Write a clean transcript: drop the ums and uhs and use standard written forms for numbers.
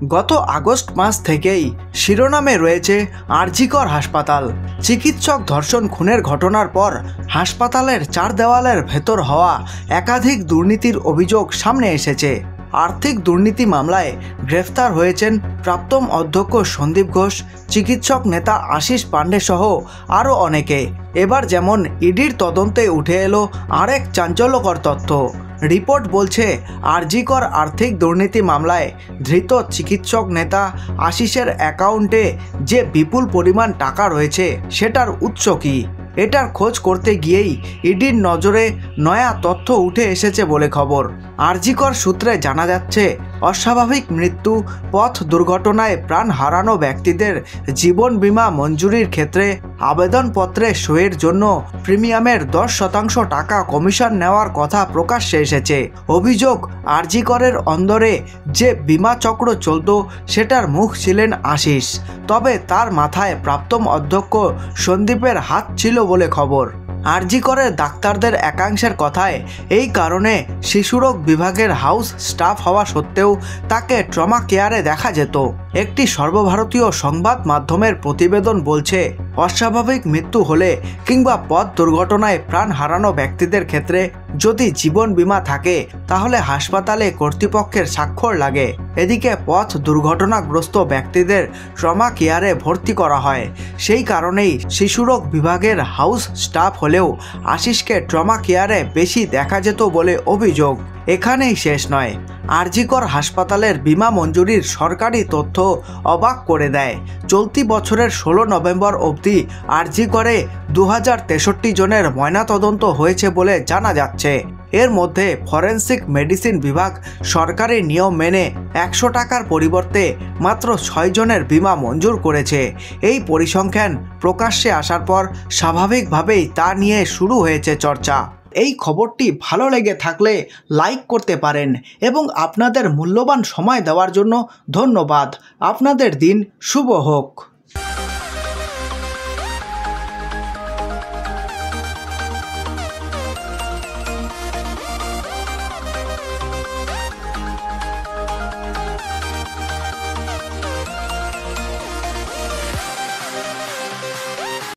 গত আগস্ট মাস থেকেই শিরোনামে রয়েছে আরজিকর হাসপাতাল। চিকিৎসক ধর্ষণ খুনের ঘটনার পর হাসপাতালের চার দেওয়ালের ভেতর হওয়া একাধিক দুর্নীতির অভিযোগ সামনে এসেছে। আর্থিক দুর্নীতি মামলায় গ্রেফতার হয়েছেন প্রাক্তন অধ্যক্ষ সন্দীপ ঘোষ, চিকিৎসক নেতা আশিস পাণ্ডে সহ আরও অনেকে। এবার যেমন ইডির তদন্তে উঠে এলো আরেক চাঞ্চল্যকর তথ্য। রিপোর্ট বলছে, আরজিকর আর্থিক দুর্নীতি মামলায় ধৃত চিকিৎসক নেতা আশিসের অ্যাকাউন্টে যে বিপুল পরিমাণ টাকা রয়েছে সেটার উৎস কী, এটার খোঁজ করতে গিয়েই ইডির নজরে নয়া তথ্য উঠে এসেছে বলে খবর। আরজিকর সূত্রে জানা যাচ্ছে, অস্বাভাবিক মৃত্যু, পথ দুর্ঘটনায় প্রাণ হারানো ব্যক্তিদের জীবন বীমা মঞ্জুরির ক্ষেত্রে আবেদনপত্রে সইয়ের জন্য প্রিমিয়ামের 10% টাকা কমিশন নেওয়ার কথা প্রকাশ্যে এসেছে। অভিযোগ, আরজিকরের অন্দরে যে বিমা চক্র চলত সেটার মুখ ছিলেন আশিস, তবে তার মাথায় প্রাক্তন অধ্যক্ষ সন্দীপের হাত ছিল বলে খবর। আরজিকরের ডাক্তারদের একাংশের কথায় এই কারণে শিশুরোগ বিভাগের হাউস স্টাফ হওয়া সত্ত্বেও তাকে ট্রমা কেয়ারে দেখা যেত। একটি সর্বভারতীয় সংবাদ মাধ্যমের প্রতিবেদন বলছে, অস্বাভাবিক মৃত্যু হলে কিংবা পথ দুর্ঘটনায় প্রাণ হারানো ব্যক্তিদের ক্ষেত্রে যদি জীবন বীমা থাকে তাহলে হাসপাতালে কর্তৃপক্ষের স্বাক্ষর লাগে। এদিকে পথ দুর্ঘটনাগ্রস্ত ব্যক্তিদের ট্রমা কেয়ারে ভর্তি করা হয়। সেই কারণেই শিশুরোগ বিভাগের হাউস স্টাফ হলেও আশিসকে ট্রমা কেয়ারে বেশি দেখা যেত বলে অভিযোগ। এখানেই শেষ নয়, আরজিকর হাসপাতালের বিমা মঞ্জুরির সরকারি তথ্য অবাক করে দেয়। চলতি বছরের 16 নভেম্বর অবধি আরজিকরে 2063 জনের ময়নাতদন্ত হয়েছে বলে জানা যাচ্ছে। এর মধ্যে ফরেনসিক মেডিসিন বিভাগ সরকারি নিয়ম মেনে 100 টাকার পরিবর্তে মাত্র 6 জনের বিমা মঞ্জুর করেছে। এই পরিসংখ্যান প্রকাশ্যে আসার পর স্বাভাবিকভাবেই তা নিয়ে শুরু হয়েছে চর্চা। এই খবরটি ভালো লেগে থাকলে লাইক করতে পারেন এবং আপনাদের মূল্যবান সময় দেওয়ার জন্য ধন্যবাদ। আপনাদের দিন শুভ হোক।